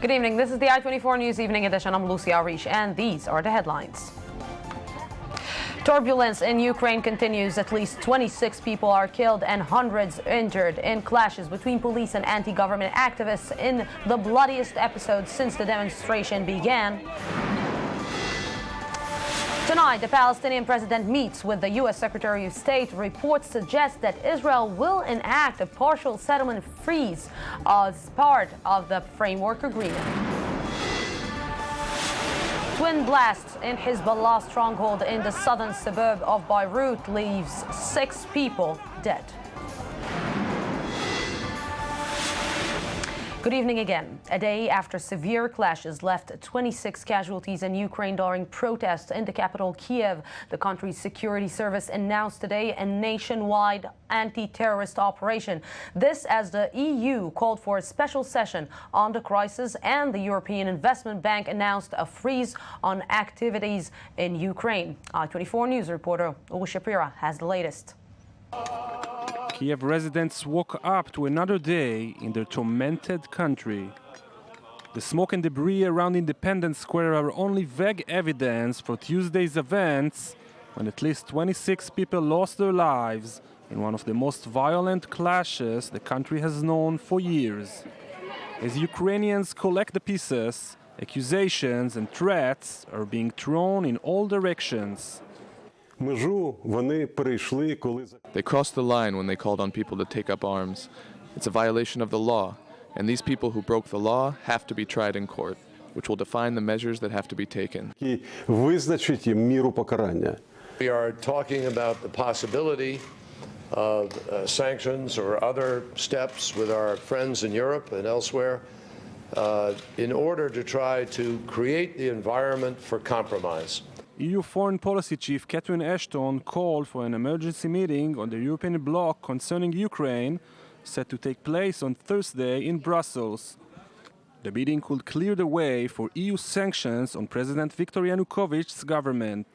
Good evening. This is the I-24 News Evening Edition. I'm Lucia Arish, and these are the headlines. Turbulence in Ukraine continues. At least 26 people are killed and hundreds injured in clashes between police and anti-government activists in the bloodiest episode since the demonstration began. Tonight, the Palestinian president meets with the U.S. Secretary of State. Reports suggest that Israel will enact a partial settlement freeze as part of the framework agreement. Twin blasts in Hezbollah stronghold in the southern suburb of Beirut leaves 6 people dead. Good evening again. A day after severe clashes left 26 casualties in Ukraine during protests in the capital Kiev, the country's security service announced today a nationwide anti-terrorist operation. This as the EU called for a special session on the crisis, and the European Investment Bank announced a freeze on activities in Ukraine. I-24 News reporter Ugo Shapira has the latest. Kiev residents woke up to another day in their tormented country. The smoke and debris around Independence Square are only vague evidence for Tuesday's events, when at least 26 people lost their lives in one of the most violent clashes the country has known for years. As Ukrainians collect the pieces, accusations and threats are being thrown in all directions. They crossed the line when they called on people to take up arms. It's a violation of the law, and these people who broke the law have to be tried in court, which will define the measures that have to be taken. We are talking about the possibility of sanctions or other steps with our friends in Europe and elsewhere in order to try to create the environment for compromise. EU Foreign Policy Chief Catherine Ashton called for an emergency meeting on the European bloc concerning Ukraine, set to take place on Thursday in Brussels. The meeting could clear the way for EU sanctions on President Viktor Yanukovych's government.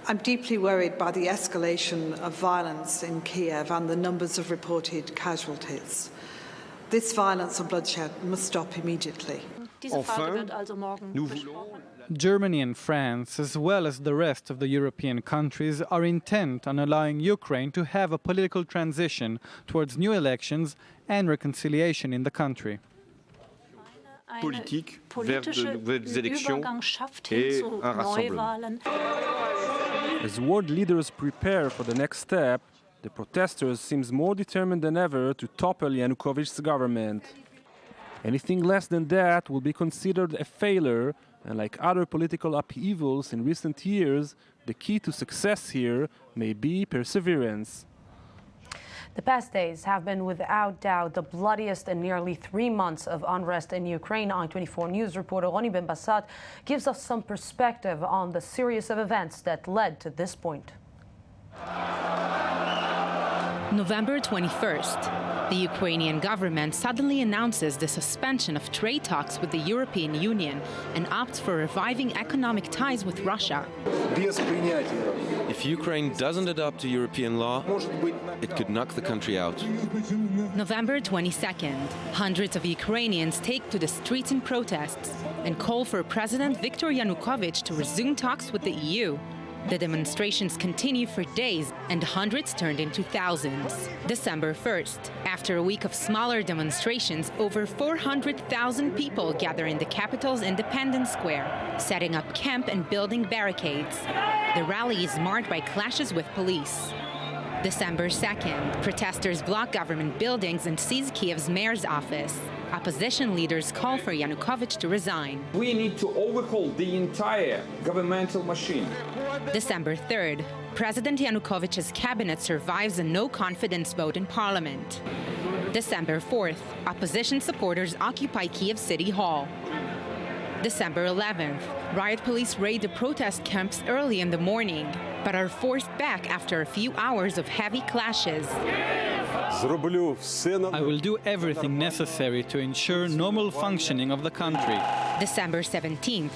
I'm deeply worried by the escalation of violence in Kiev and the numbers of reported casualties. This violence and bloodshed must stop immediately. Germany and France, as well as the rest of the European countries, are intent on allowing Ukraine to have a political transition towards new elections and reconciliation in the country. Politique vers de nouvelles élections et un rassemblement. As world leaders prepare for the next step, the protesters seem more determined than ever to topple Yanukovych's government. Anything less than that will be considered a failure, and like other political upheavals in recent years, the key to success here may be perseverance. The past days have been without doubt the bloodiest in nearly 3 months of unrest in Ukraine. I-24 News reporter Roni Ben Bassat gives us some perspective on the series of events that led to this point. November 21st, the Ukrainian government suddenly announces the suspension of trade talks with the European Union and opts for reviving economic ties with Russia. If Ukraine doesn't adopt to European law, it could knock the country out. November 22nd, hundreds of Ukrainians take to the streets in protests and call for President Viktor Yanukovych to resume talks with the EU. The demonstrations continue for days, and hundreds turned into thousands. December 1st, after a week of smaller demonstrations, over 400,000 people gather in the capital's Independence Square, setting up camp and building barricades. The rally is marked by clashes with police. December 2nd, protesters block government buildings and seize Kiev's mayor's office. Opposition leaders call for Yanukovych to resign. We need to overhaul the entire governmental machine. December 3rd, President Yanukovych's cabinet survives a no-confidence vote in parliament. December 4th, opposition supporters occupy Kiev City Hall. December 11th, riot police raid the protest camps early in the morning, but are forced back after a few hours of heavy clashes. I will do everything necessary to ensure normal functioning of the country. December 17th,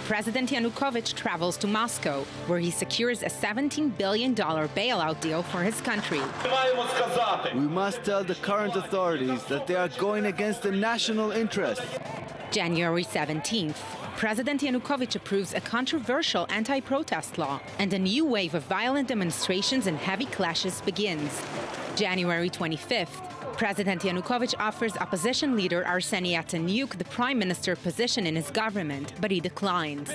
President Yanukovych travels to Moscow, where he secures a $17 billion bailout deal for his country. We must tell the current authorities that they are going against the national interest. January 17th, President Yanukovych approves a controversial anti-protest law, and a new wave of violent demonstrations and heavy clashes begins. January 25th, President Yanukovych offers opposition leader Arseniy Yatsenyuk the prime minister position in his government, but he declines.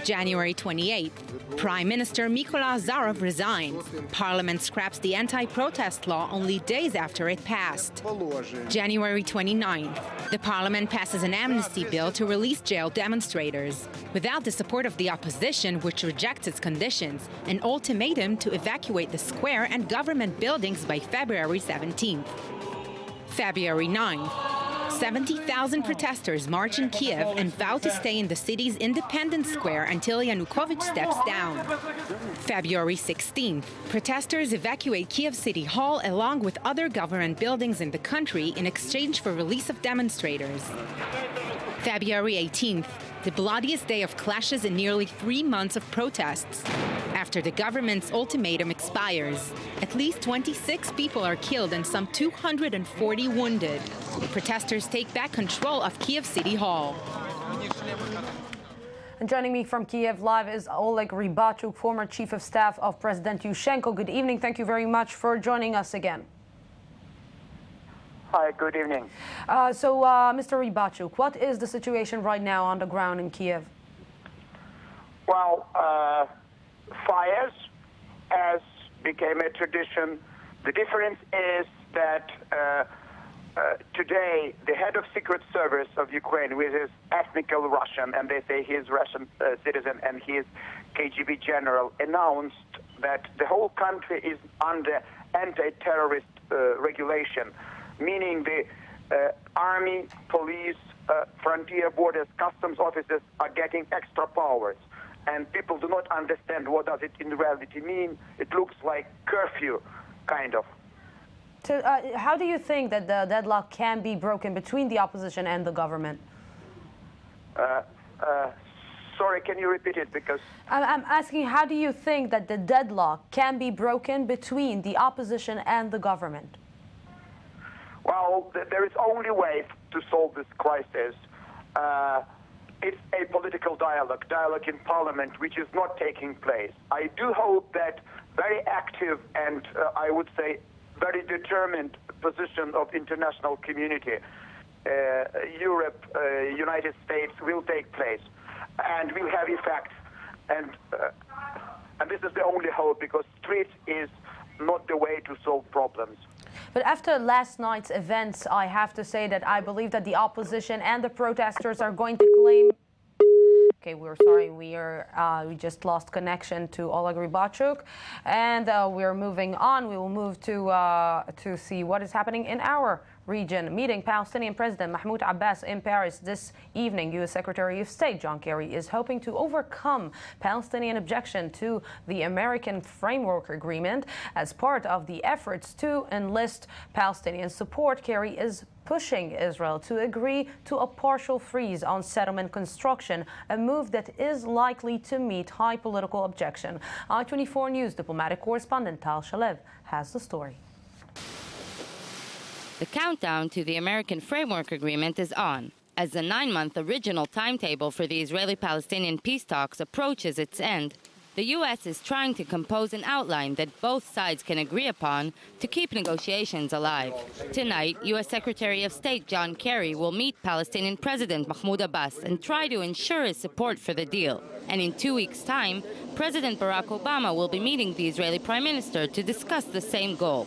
January 28th, Prime Minister Mykola Azarov resigns. Parliament scraps the anti-protest law only days after it passed. January 29th, the parliament passes an amnesty bill to release jailed demonstrators. Without the support of the opposition, which rejects its conditions, an ultimatum to evacuate the square and government buildings by February 17th. February 9th, 70,000 protesters march in Kiev and vow to stay in the city's Independence Square until Yanukovych steps down. February 16th, protesters evacuate Kiev City Hall along with other government buildings in the country in exchange for release of demonstrators. February 18th, the bloodiest day of clashes in nearly 3 months of protests. After the government's ultimatum expires, at least 26 people are killed and some 240 wounded. The protesters take back control of Kiev City Hall. And joining me from Kiev live is Oleg Rybachuk, former chief of staff of President Yushchenko. Good evening. Thank you very much for joining us again. Hi, good evening. Mr. Rybachuk, what is the situation right now on the ground in Kiev? Well, fires, as became a tradition. The difference is that today the head of Secret Service of Ukraine, who is ethnically Russian, and they say he is Russian citizen and he is KGB general, announced that the whole country is under anti-terrorist regulation, meaning the army, police, frontier borders, customs officers are getting extra powers. And people do not understand what does it in reality mean. It looks like curfew, kind of. So how do you think that the deadlock can be broken between the opposition and the government? Sorry, can you repeat it? Because I'm asking, how do you think that the deadlock can be broken between the opposition and the government? Well, there is only way to solve this crisis. It's a political dialogue in parliament, which is not taking place. I do hope that very active and I would say very determined position of international community, Europe, United States, will take place and will have effects. And this is the only hope, because street is not the way to solve problems. But after last night's events, I have to say that I believe that the opposition and the protesters are going to claim... Okay, we're sorry, we just lost connection to Oleg Rybachuk, and we're moving on. We will move to see what is happening in our region. Meeting Palestinian President Mahmoud Abbas in Paris this evening. U.S. Secretary of State John Kerry is hoping to overcome Palestinian objection to the American Framework Agreement. As part of the efforts to enlist Palestinian support, Kerry is pushing Israel to agree to a partial freeze on settlement construction, a move that is likely to meet high political objection. I-24 News diplomatic correspondent Tal Shalev has the story. The countdown to the American Framework Agreement is on, as the 9-month original timetable for the Israeli-Palestinian peace talks approaches its end. The U.S. is trying to compose an outline that both sides can agree upon to keep negotiations alive. Tonight, U.S. Secretary of State John Kerry will meet Palestinian President Mahmoud Abbas and try to ensure his support for the deal. And in 2 weeks' time, President Barack Obama will be meeting the Israeli Prime Minister to discuss the same goal.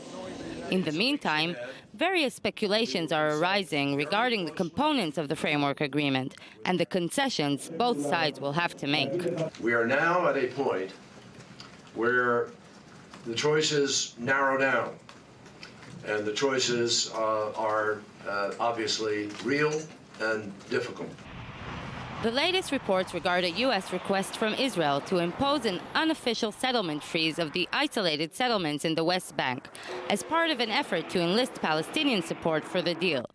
In the meantime, various speculations are arising regarding the components of the framework agreement and the concessions both sides will have to make. We are now at a point where the choices narrow down, and the choices are obviously real and difficult. The latest reports regard a U.S. request from Israel to impose an unofficial settlement freeze of the isolated settlements in the West Bank as part of an effort to enlist Palestinian support for the deal.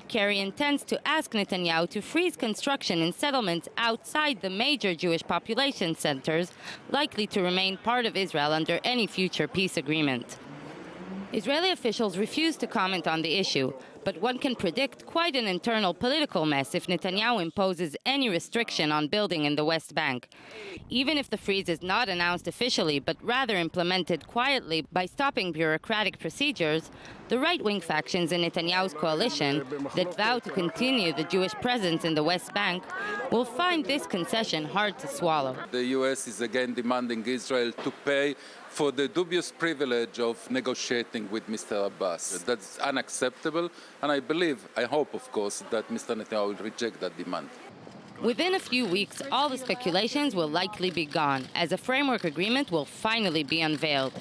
Kerry intends to ask Netanyahu to freeze construction in settlements outside the major Jewish population centers, likely to remain part of Israel under any future peace agreement. Israeli officials refuse to comment on the issue, But one can predict quite an internal political mess if Netanyahu imposes any restriction on building in the West Bank. Even if the freeze is not announced officially, but rather implemented quietly by stopping bureaucratic procedures, the right-wing factions in Netanyahu's coalition that vow to continue the Jewish presence in the West Bank will find this concession hard to swallow. The U.S. is again demanding Israel to pay for the dubious privilege of negotiating with Mr. Abbas. That's unacceptable, and I hope, of course, that Mr. Netanyahu will reject that demand. Within a few weeks, all the speculations will likely be gone, as a framework agreement will finally be unveiled.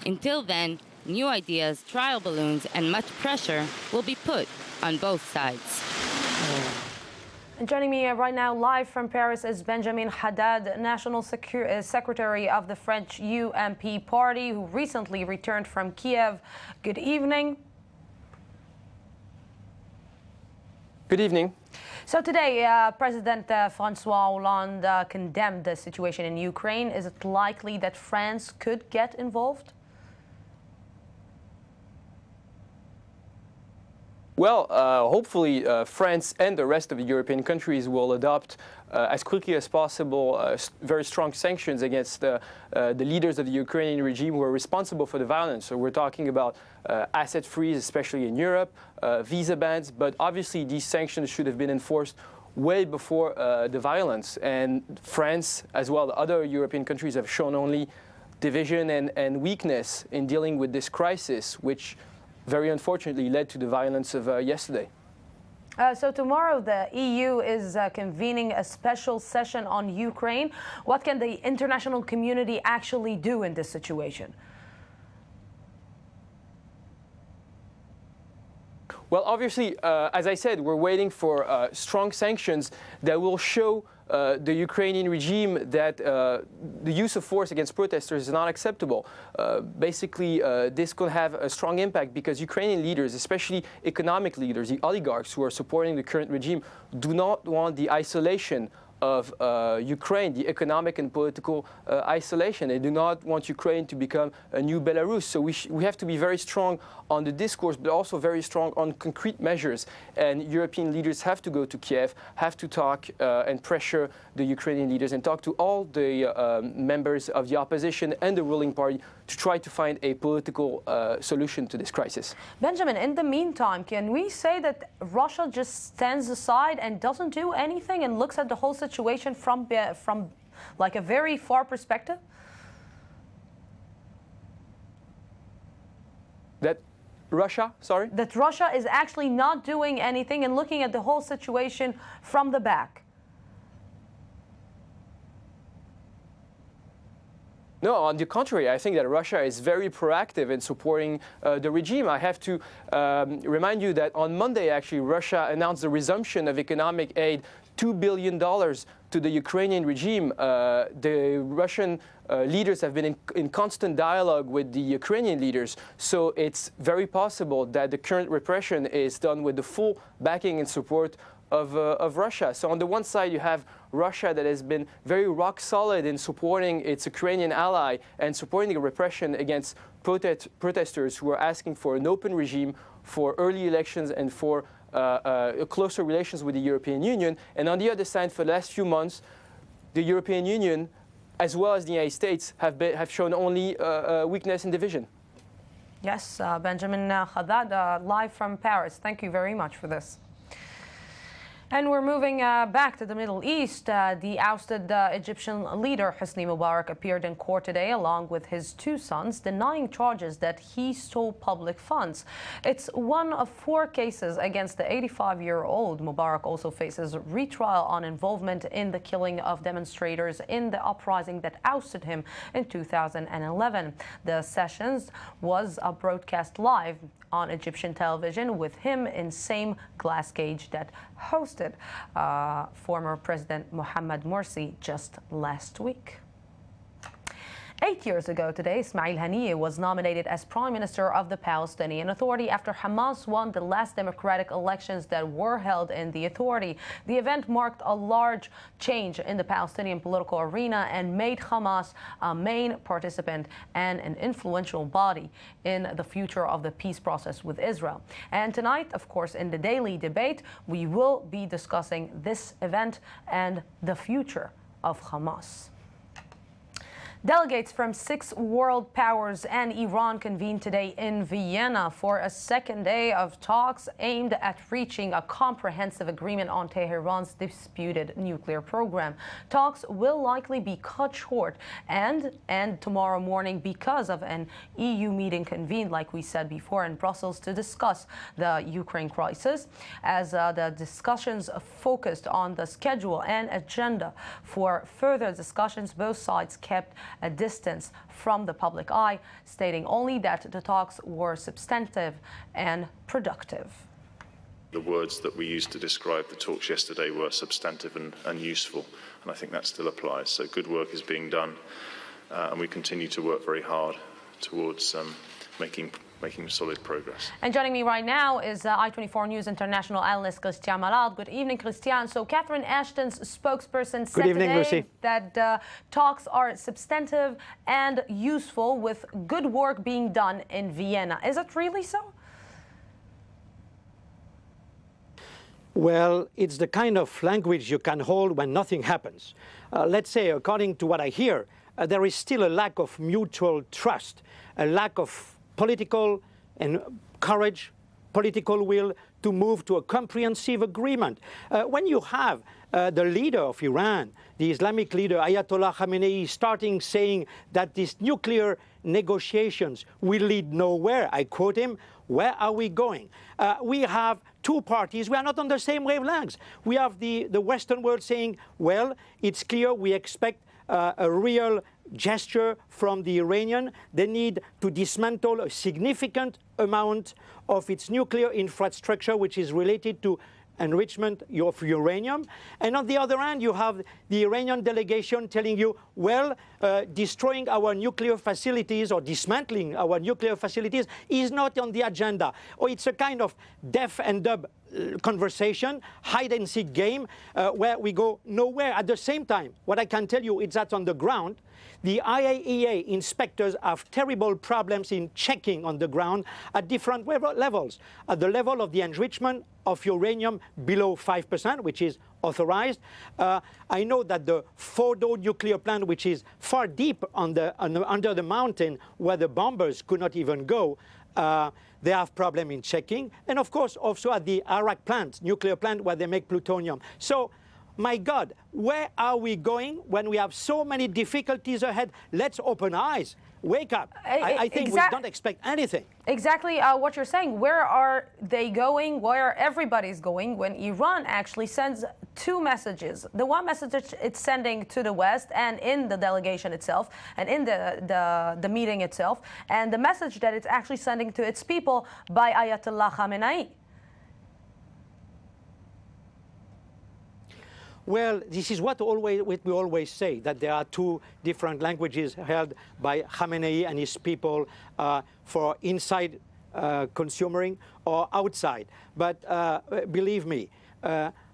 Until then, new ideas, trial balloons, and much pressure will be put on both sides. And joining me right now live from Paris is Benjamin Haddad, National Secretary of the French UMP party, who recently returned from Kiev. Good evening. Good evening. So today, President François Hollande condemned the situation in Ukraine. Is it likely that France could get involved? Well, hopefully France and the rest of the European countries will adopt as quickly as possible very strong sanctions against the leaders of the Ukrainian regime who are responsible for the violence. So we're talking about asset freeze, especially in Europe, visa bans, but obviously these sanctions should have been enforced way before the violence. And France, as well as other European countries, have shown only division and weakness in dealing with this crisis, which very unfortunately led to the violence of yesterday. So tomorrow the EU is convening a special session on Ukraine. What can the international community actually do in this situation? Well, obviously, as I said, we're waiting for strong sanctions that will show the Ukrainian regime that the use of force against protesters is not acceptable. Basically, this could have a strong impact because Ukrainian leaders, especially economic leaders, the oligarchs who are supporting the current regime, do not want the isolation of Ukraine, the economic and political isolation. They do not want Ukraine to become a new Belarus. So we have to be very strong on the discourse, but also very strong on concrete measures. And European leaders have to go to Kiev, have to talk and pressure the Ukrainian leaders and talk to all the members of the opposition and the ruling party to try to find a political solution to this crisis. Benjamin, in the meantime, can we say that Russia just stands aside and doesn't do anything and looks at the whole situation from like a very far perspective? That Russia, sorry? That Russia is actually not doing anything and looking at the whole situation from the back. No, on the contrary, I think that Russia is very proactive in supporting the regime. I have to remind you that on Monday, actually, Russia announced the resumption of economic aid, $2 billion to the Ukrainian regime. The Russian leaders have been in constant dialogue with the Ukrainian leaders. So it's very possible that the current repression is done with the full backing and support of Russia. So on the one side, you have Russia that has been very rock solid in supporting its Ukrainian ally and supporting the repression against protesters who are asking for an open regime, for early elections, and for closer relations with the European Union. And on the other side, for the last few months, the European Union, as well as the United States, have shown only weakness and division. Yes, Benjamin Haddad, live from Paris. Thank you very much for this. And we're moving back to the Middle East. The ousted Egyptian leader Hosni Mubarak appeared in court today along with his two sons, denying charges that he stole public funds. It's one of 4 cases against the 85-year-old. Mubarak also faces retrial on involvement in the killing of demonstrators in the uprising that ousted him in 2011. The sessions was broadcast live on Egyptian television with him in same glass cage that hosted former President Mohamed Morsi just last week. 8 years ago today, Ismail Haniyeh was nominated as Prime Minister of the Palestinian Authority after Hamas won the last democratic elections that were held in the authority. The event marked a large change in the Palestinian political arena and made Hamas a main participant and an influential body in the future of the peace process with Israel. And tonight, of course, in the daily debate, we will be discussing this event and the future of Hamas. Delegates from 6 world powers and Iran convened today in Vienna for a second day of talks aimed at reaching a comprehensive agreement on Tehran's disputed nuclear program. Talks will likely be cut short and end tomorrow morning because of an EU meeting convened, like we said before, in Brussels to discuss the Ukraine crisis, as the discussions focused on the schedule and agenda. For further discussions, both sides kept a distance from the public eye, stating only that the talks were substantive and productive. The words that we used to describe the talks yesterday were substantive and useful, and I think that still applies. So good work is being done, and we continue to work very hard towards making solid progress. And joining me right now is I24 News international analyst Christian Malard. Good evening, Christian. So Catherine Ashton's spokesperson said today that talks are substantive and useful with good work being done in Vienna. Is it really so? Well, it's the kind of language you can hold when nothing happens. Let's say, according to what I hear, there is still a lack of mutual trust, a lack of political and courage, political will to move to a comprehensive agreement. When you have the leader of Iran, the Islamic leader Ayatollah Khamenei, starting saying that these nuclear negotiations will lead nowhere, I quote him, where are we going? We have two parties. We are not on the same wavelengths. We have the Western world saying, well, it's clear we expect a real gesture from the Iranian. They need to dismantle a significant amount of its nuclear infrastructure, which is related to enrichment of uranium. And on the other hand, you have the Iranian delegation telling you, well, destroying our nuclear facilities or dismantling our nuclear facilities is not on the agenda. Or it's a kind of deaf and dumb conversation, hide-and-seek game, where we go nowhere. At the same time, what I can tell you is that on the ground, the IAEA inspectors have terrible problems in checking on the ground at different levels. At the level of the enrichment of uranium below 5%, which is authorized. I know that the Fordo nuclear plant, which is far deep under the mountain where the bombers could not even go, they have problem in checking. And of course, also at the Arak plant, nuclear plant, where they make plutonium. So, my God, where are we going when we have so many difficulties ahead? Let's open eyes. Wake up. I think we don't expect anything. Exactly what you're saying. Where are they going? Where everybody's going when Iran actually sends two messages. The one message it's sending to the West and in the delegation itself and in the meeting itself, and the message that it's actually sending to its people by Ayatollah Khamenei. Well, this is what we always say, that there are two different languages held by Khamenei and his people for inside consuming or outside. But believe me,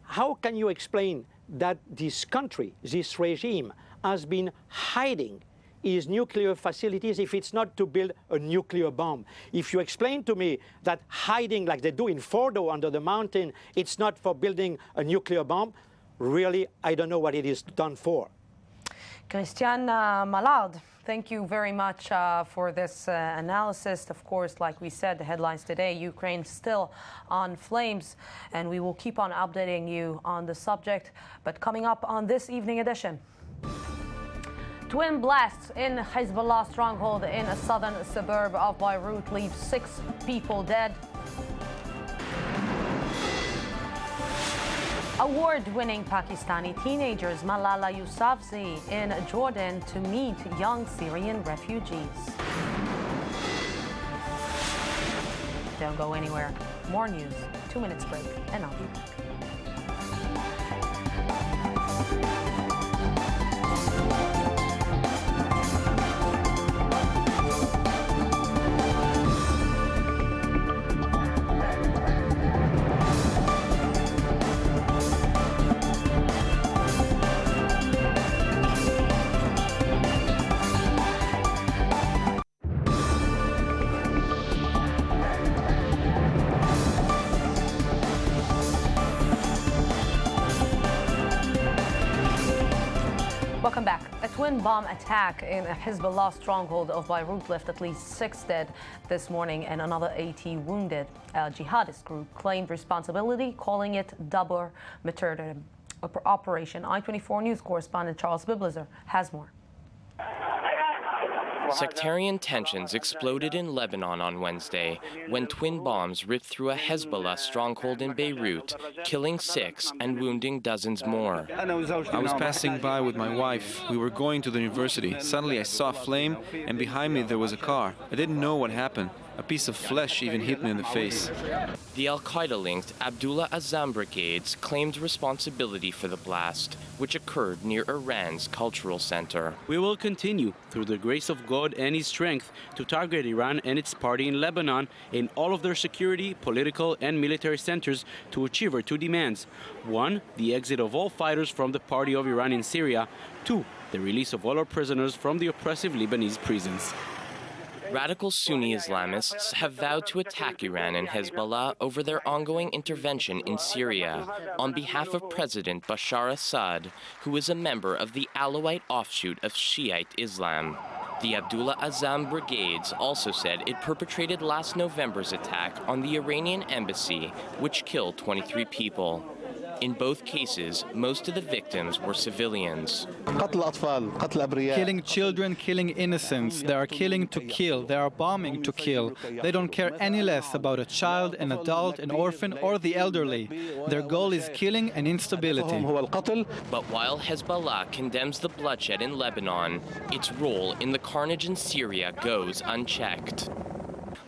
how can you explain that this country, this regime, has been hiding his nuclear facilities if it's not to build a nuclear bomb? If you explain to me that hiding, like they do in Fordo under the mountain, it's not for building a nuclear bomb, really, I don't know what it is done for. Christian Malard, thank you very much for this analysis. Of course, like we said, the headlines today, Ukraine still on flames, and we will keep on updating you on the subject. But coming up on this evening edition, twin blasts in Hezbollah stronghold in a southern suburb of Beirut leave 6 people dead. Award-winning Pakistani teenagers Malala Yousafzai in Jordan to meet young Syrian refugees. Don't go anywhere. More news. 2 minutes break, and I'll be back. twin bomb attack in a Hezbollah stronghold of Beirut left at least 6 dead this morning and another 80 wounded. A jihadist group claimed responsibility, calling it double martyrdom operation. I-24 News correspondent Charles Biblazer has more. Sectarian tensions exploded in Lebanon on Wednesday when twin bombs ripped through a Hezbollah stronghold in Beirut, killing 6 and wounding dozens more. I was passing by with my wife. We were going to the university. Suddenly I saw a flame, and behind me there was a car. I didn't know what happened. A piece of flesh even hit me in the face. The Al-Qaeda-linked Abdullah Azzam brigades claimed responsibility for the blast, which occurred near Iran's cultural center. We will continue, through the grace of God and His strength, to target Iran and its party in Lebanon in all of their security, political, and military centers to achieve our 2 demands. 1, the exit of all fighters from the party of Iran in Syria. 2, the release of all our prisoners from the oppressive Lebanese prisons. Radical Sunni Islamists have vowed to attack Iran and Hezbollah over their ongoing intervention in Syria on behalf of President Bashar Assad, who is a member of the Alawite offshoot of Shiite Islam. The Abdullah Azzam brigades also said it perpetrated last November's attack on the Iranian embassy, which killed 23 people. In both cases, most of the victims were civilians. Killing children, killing innocents. They are killing to kill. They are bombing to kill. They don't care any less about a child, an adult, an orphan, or the elderly. Their goal is killing and instability. But while Hezbollah condemns the bloodshed in Lebanon, its role in the carnage in Syria goes unchecked.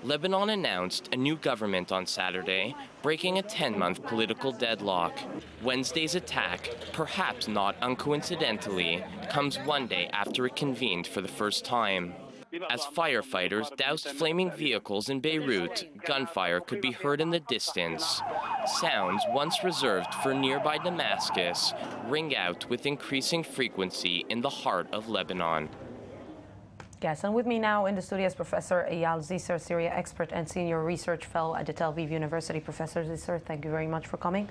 Lebanon announced a new government on Saturday, breaking a 10-month political deadlock. Wednesday's attack, perhaps not uncoincidentally, comes one day after it convened for the first time. As firefighters doused flaming vehicles in Beirut, gunfire could be heard in the distance. Sounds once reserved for nearby Damascus ring out with increasing frequency in the heart of Lebanon. Yes, and with me now in the studio is Professor Eyal Zisser, Syria expert and senior research fellow at the Tel Aviv University. Professor Zisser, thank you very much for coming.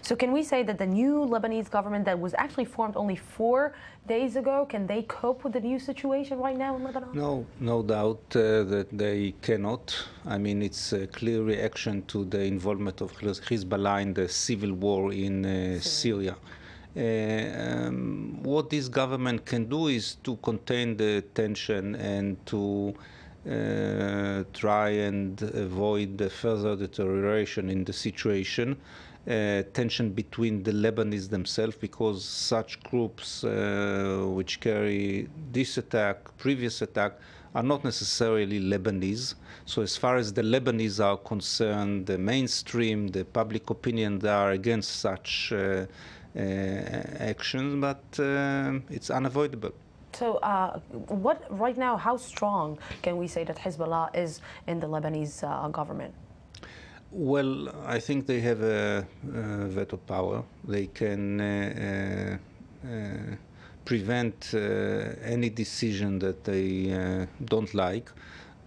So can we say that the new Lebanese government that was actually formed only 4 days ago, can they cope with the new situation right now in Lebanon? No doubt that they cannot. I mean, it's a clear reaction to the involvement of Hezbollah in the civil war in Syria. What this government can do is to contain the tension and to try and avoid the further deterioration in the situation, tension between the Lebanese themselves, because such groups which carry this attack, previous attack, are not necessarily Lebanese. So as far as the Lebanese are concerned, the mainstream, the public opinion, they are against such actions, but it's unavoidable. So what right now, how strong can we say that Hezbollah is in the Lebanese government? Well, I think they have a veto power. They can prevent any decision that they don't like.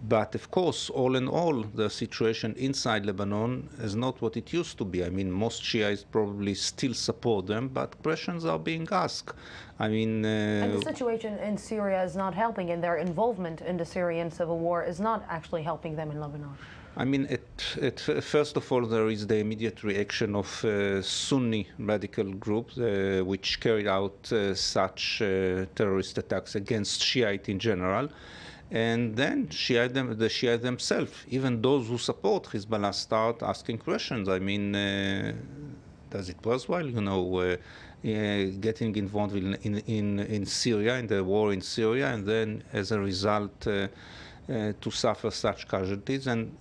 But of course, all in all, the situation inside Lebanon is not what it used to be. I mean, most Shiites probably still support them, but questions are being asked. I mean... and the situation in Syria is not helping, and their involvement in the Syrian civil war is not actually helping them in Lebanon. I mean, first of all, there is the immediate reaction of Sunni radical groups which carried out such terrorist attacks against Shiite in general. And then the Shiite themselves, even those who support Hezbollah, start asking questions. I mean, does it worthwhile, getting involved in Syria, in the war in Syria, and then as a result to suffer such casualties? And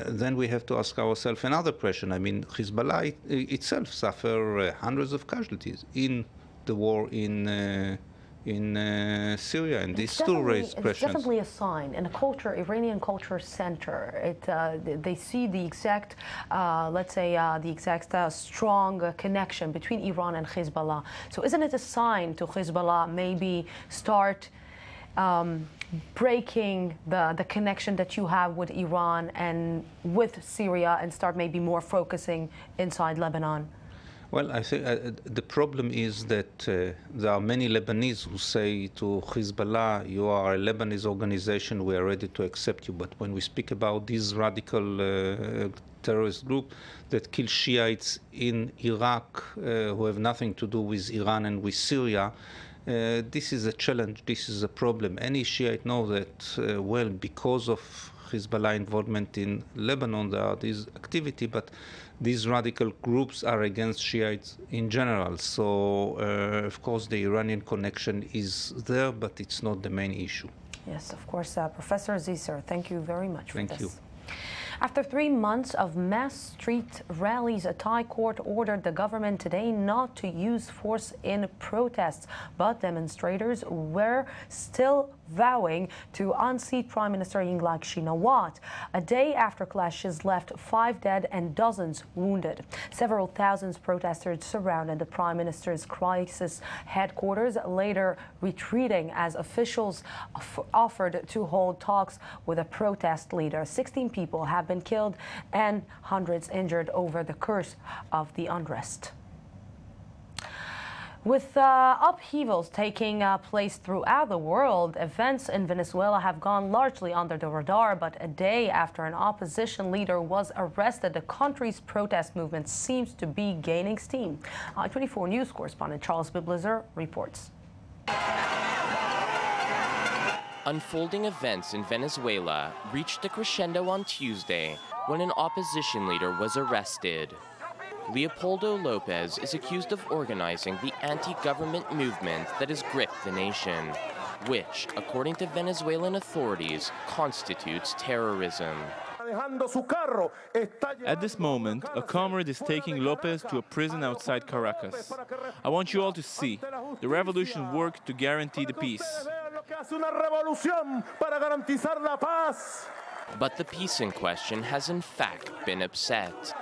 then we have to ask ourselves another question. I mean, Hezbollah itself suffered hundreds of casualties in the war in Syria, and these still raise questions. It's definitely a sign. In a culture, Iranian culture center, they see the exact, strong connection between Iran and Hezbollah. So isn't it a sign to Hezbollah maybe start breaking the connection that you have with Iran and with Syria and start maybe more focusing inside Lebanon? Well, I think the problem is that there are many Lebanese who say to Hezbollah, you are a Lebanese organization, we are ready to accept you. But when we speak about this radical terrorist group that kill Shiites in Iraq who have nothing to do with Iran and with Syria, this is a challenge, this is a problem. Any Shiite know that, well, because of Hezbollah involvement in Lebanon, there are these activity, but these radical groups are against Shiites in general. So, of course, the Iranian connection is there, but it's not the main issue. Yes, of course. Professor Zisser, thank you very much for this. Thank you. After 3 months of mass street rallies, a Thai court ordered the government today not to use force in protests, but demonstrators were still vowing to unseat Prime Minister Yingluck Shinawatra. A day after clashes left 5 dead and dozens wounded. Several thousand protesters surrounded the Prime Minister's crisis headquarters, later retreating as officials offered to hold talks with a protest leader. 16 people have been killed and hundreds injured over the course of the unrest. With upheavals taking place throughout the world, events in Venezuela have gone largely under the radar. But a day after an opposition leader was arrested, the country's protest movement seems to be gaining steam. I-24 News correspondent Charles Biblizer reports. Unfolding events in Venezuela reached a crescendo on Tuesday when an opposition leader was arrested. Leopoldo Lopez is accused of organizing the anti-government movement that has gripped the nation, which, according to Venezuelan authorities, constitutes terrorism. At this moment, a comrade is taking Lopez to a prison outside Caracas. I want you all to see the revolution worked to guarantee the peace. But the peace in question has in fact been upset.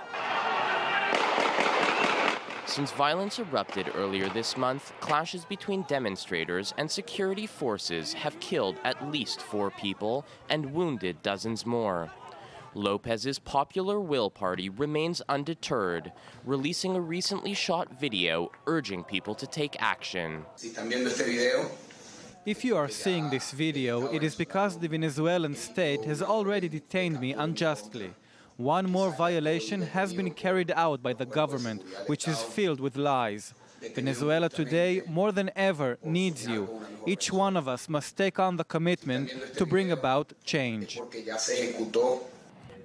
Since violence erupted earlier this month, clashes between demonstrators and security forces have killed at least 4 people and wounded dozens more. Lopez's Popular Will Party remains undeterred, releasing a recently shot video urging people to take action. If you are seeing this video, it is because the Venezuelan state has already detained me unjustly. One more violation has been carried out by the government, which is filled with lies. Venezuela today, more than ever, needs you. Each one of us must take on the commitment to bring about change.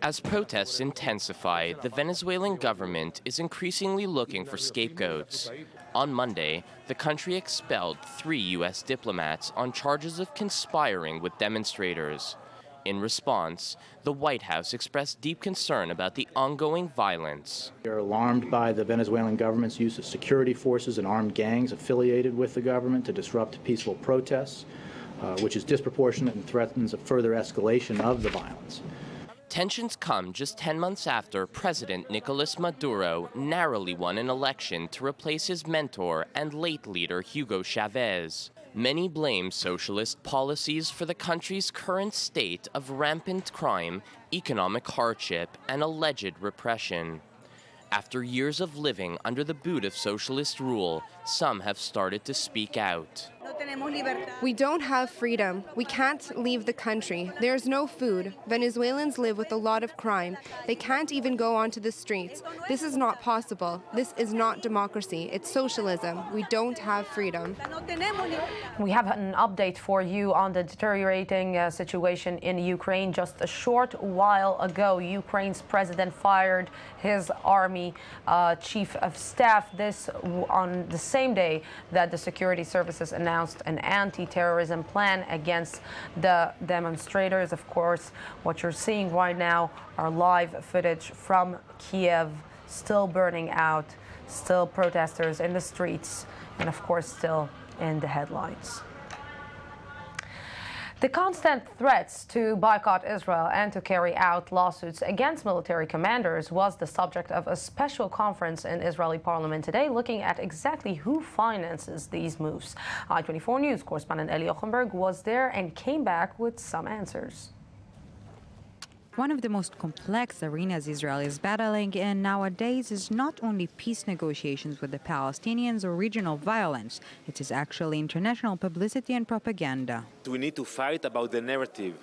As protests intensify, the Venezuelan government is increasingly looking for scapegoats. On Monday, the country expelled 3 U.S. diplomats on charges of conspiring with demonstrators. In response, the White House expressed deep concern about the ongoing violence. We are alarmed by the Venezuelan government's use of security forces and armed gangs affiliated with the government to disrupt peaceful protests, which is disproportionate and threatens a further escalation of the violence. Tensions come just 10 months after President Nicolas Maduro narrowly won an election to replace his mentor and late leader Hugo Chavez. Many blame socialist policies for the country's current state of rampant crime, economic hardship, and alleged repression. After years of living under the boot of socialist rule, some have started to speak out. We don't have freedom. We can't leave the country. There's no food. Venezuelans live with a lot of crime. They can't even go onto the streets. This is not possible. This is not democracy. It's socialism. We don't have freedom. We have an update for you on the deteriorating situation in Ukraine. Just a short while ago, Ukraine's president fired his army chief of staff. This on the same day that the security services announced an anti-terrorism plan against the demonstrators. Of course, what you're seeing right now are live footage from Kiev, still burning out, still protesters in the streets, and of course still in the headlines. The constant threats to boycott Israel and to carry out lawsuits against military commanders was the subject of a special conference in Israeli parliament today, looking at exactly who finances these moves. I-24 News correspondent Eli Ochenberg was there and came back with some answers. One of the most complex arenas Israel is battling in nowadays is not only peace negotiations with the Palestinians or regional violence, it is actually international publicity and propaganda. We need to fight about the narrative.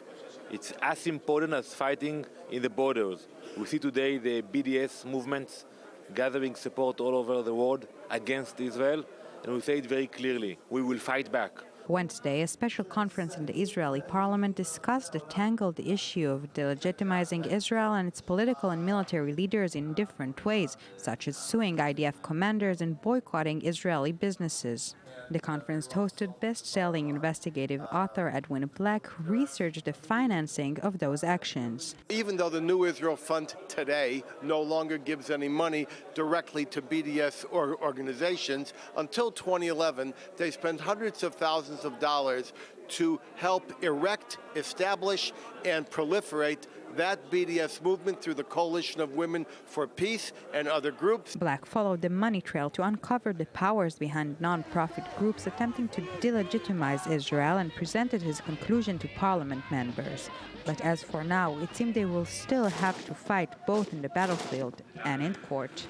It's as important as fighting in the borders. We see today the BDS movements gathering support all over the world against Israel, and we say it very clearly, we will fight back. Wednesday, a special conference in the Israeli parliament discussed the tangled issue of delegitimizing Israel and its political and military leaders in different ways, such as suing IDF commanders and boycotting Israeli businesses. The conference hosted best-selling investigative author Edwin Black, who researched the financing of those actions. Even though the New Israel Fund today no longer gives any money directly to BDS organizations, until 2011, they spent hundreds of thousands of dollars to help erect, establish, and proliferate that BDS movement through the Coalition of Women for Peace and other groups. Black followed the money trail to uncover the powers behind non-profit groups attempting to delegitimize Israel and presented his conclusion to parliament members. But as for now, it seems they will still have to fight both in the battlefield and in court.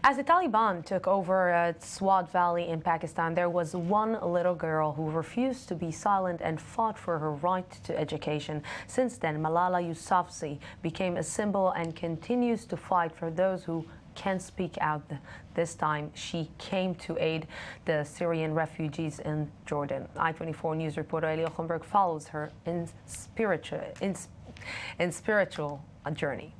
As the Taliban took over Swat Valley in Pakistan, there was one little girl who refused to be silent and fought for her right to education. Since then, Malala Yousafzai became a symbol and continues to fight for those who can speak out. This time, she came to aid the Syrian refugees in Jordan. I-24 News reporter Elia Khomberg follows her in spiritual journey.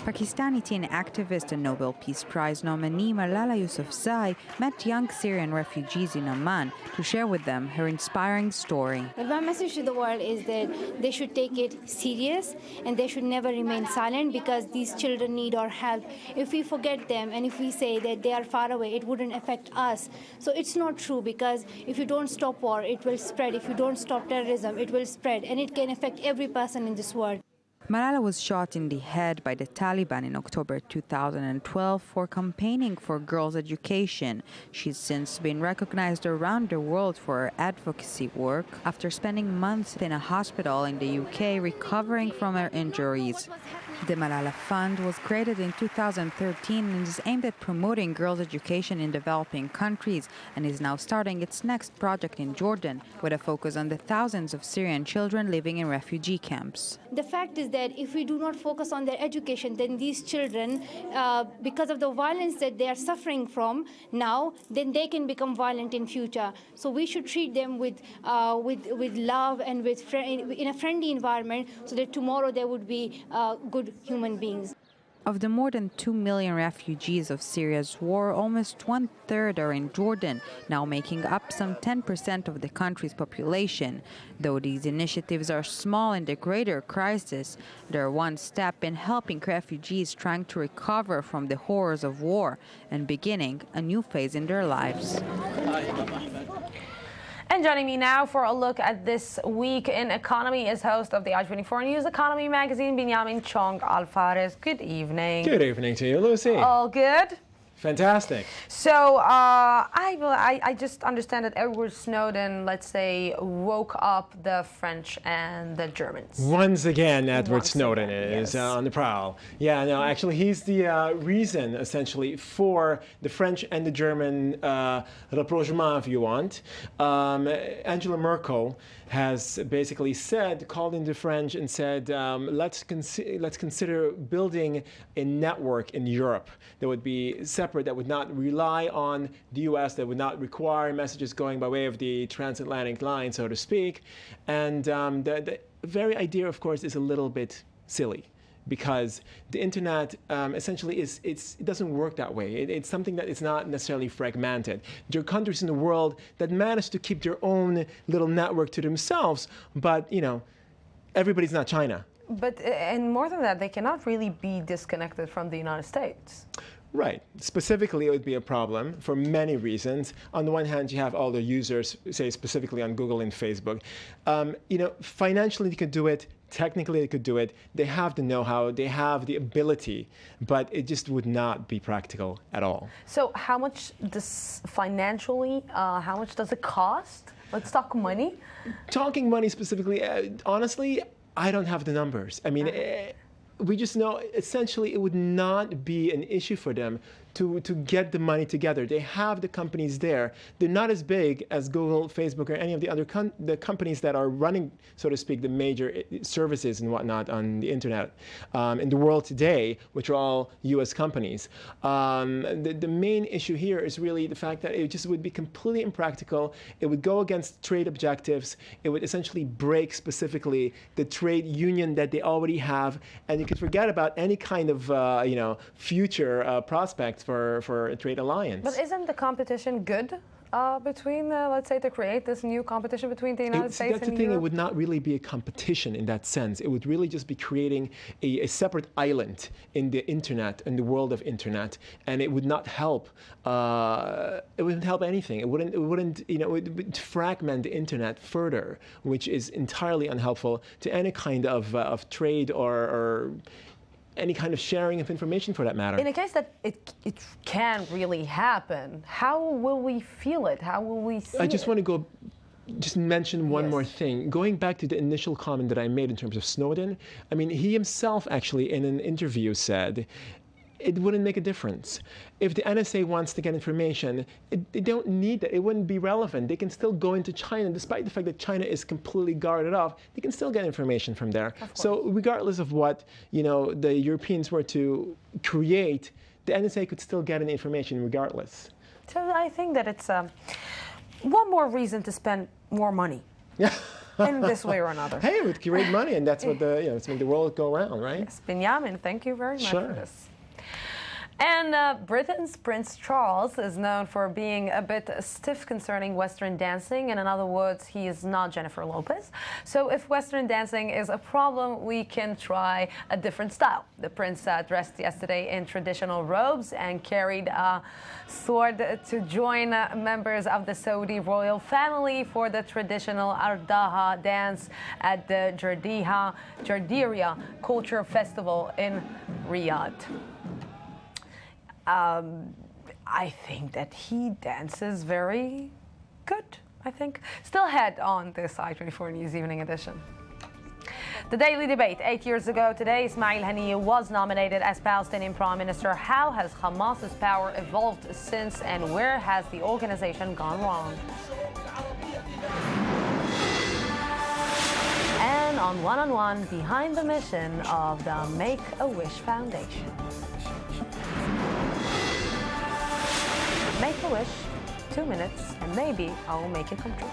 Pakistani teen activist and Nobel Peace Prize nominee Malala Yousafzai met young Syrian refugees in Amman to share with them her inspiring story. But my message to the world is that they should take it serious and they should never remain silent because these children need our help. If we forget them and if we say that they are far away, it wouldn't affect us. So it's not true because if you don't stop war, it will spread. If you don't stop terrorism, it will spread and it can affect every person in this world. Malala was shot in the head by the Taliban in October 2012 for campaigning for girls' education. She's since been recognized around the world for her advocacy work after spending months in a hospital in the UK recovering from her injuries. The Malala Fund was created in 2013 and is aimed at promoting girls' education in developing countries and is now starting its next project in Jordan with a focus on the thousands of Syrian children living in refugee camps. The fact is that if we do not focus on their education, then these children, because of the violence that they are suffering from now, then they can become violent in future. So we should treat them with love and in a friendly environment so that tomorrow they would be good human beings. Of the more than 2 million refugees of Syria's war, almost 1/3 are in Jordan, now making up some 10% of the country's population. Though these initiatives are small in the greater crisis, they're one step in helping refugees trying to recover from the horrors of war and beginning a new phase in their lives. And joining me now for a look at this week in economy is host of the I-24 News Economy magazine, Binyamin Chong Alfares. Good evening. Good evening to you, Lucy. All good? Fantastic. So I just understand that Edward Snowden, let's say, woke up the French and the Germans. Once again, Edward Snowden is on the prowl. Yeah, no, actually, he's the reason, essentially, for the French and the German rapprochement, if you want. Angela Merkel has basically called in the French and said, let's consider building a network in Europe that would be separate, that would not rely on the US, that would not require messages going by way of the transatlantic line, so to speak. And the very idea, of course, is a little bit silly, because the internet essentially it doesn't work that way. It's something that is not necessarily fragmented. There are countries in the world that manage to keep their own little network to themselves, but everybody's not China. But and more than that, they cannot really be disconnected from the United States. Right. Specifically, it would be a problem for many reasons. On the one hand, you have all the users, say specifically on Google and Facebook. Financially, you can do it. Technically, they could do it. They have the know-how. They have the ability, but it just would not be practical at all. So how much does financially, how much does it cost? Let's talk money. Talking money specifically, honestly, I don't have the numbers. I mean, we just know essentially it would not be an issue for them to get the money together. They have the companies there. They're not as big as Google, Facebook, or any of the other the companies that are running, so to speak, the major services and whatnot on the internet in the world today, which are all US companies. The main issue here is really the fact that it just would be completely impractical. It would go against trade objectives. It would essentially break specifically the trade union that they already have, and you could forget about any kind of future prospects for a trade alliance. But isn't the competition good between, let's say, to create this new competition between the United States and Europe? That's the thing. It would not really be a competition in that sense. It would really just be creating a separate island in the internet, in the world of internet, and it would not help. It wouldn't help anything. It wouldn't. It would fragment the internet further, which is entirely unhelpful to any kind of trade or any kind of sharing of information for that matter. In a case that it can really happen, how will we feel it? How will we see it? I just want to just mention one more thing. Going back to the initial comment that I made in terms of Snowden, I mean, he himself actually in an interview said, it wouldn't make a difference. If the NSA wants to get information, they don't need that. It wouldn't be relevant. They can still go into China, despite the fact that China is completely guarded off. They can still get information from there. So regardless of what the Europeans were to create, the NSA could still get an information regardless. So I think that it's one more reason to spend more money. In this way or another. Hey, we create money, and that's what it's made the world go around, right? Yes, Benjamin, thank you very much for this. And Britain's Prince Charles is known for being a bit stiff concerning Western dancing, and in other words, he is not Jennifer Lopez. So if Western dancing is a problem, we can try a different style. The prince dressed yesterday in traditional robes and carried a sword to join members of the Saudi royal family for the traditional Ardaha dance at the Jardiria Culture Festival in Riyadh. I think that he dances very good, I think. Still ahead on this I24 News Evening Edition. The Daily Debate. 8 years ago today, Ismail Haniyeh was nominated as Palestinian Prime Minister. How has Hamas's power evolved since, and where has the organization gone wrong? And on One-on-One, behind the mission of the Make-A-Wish Foundation. Make a wish, 2 minutes, and maybe I will make it come true.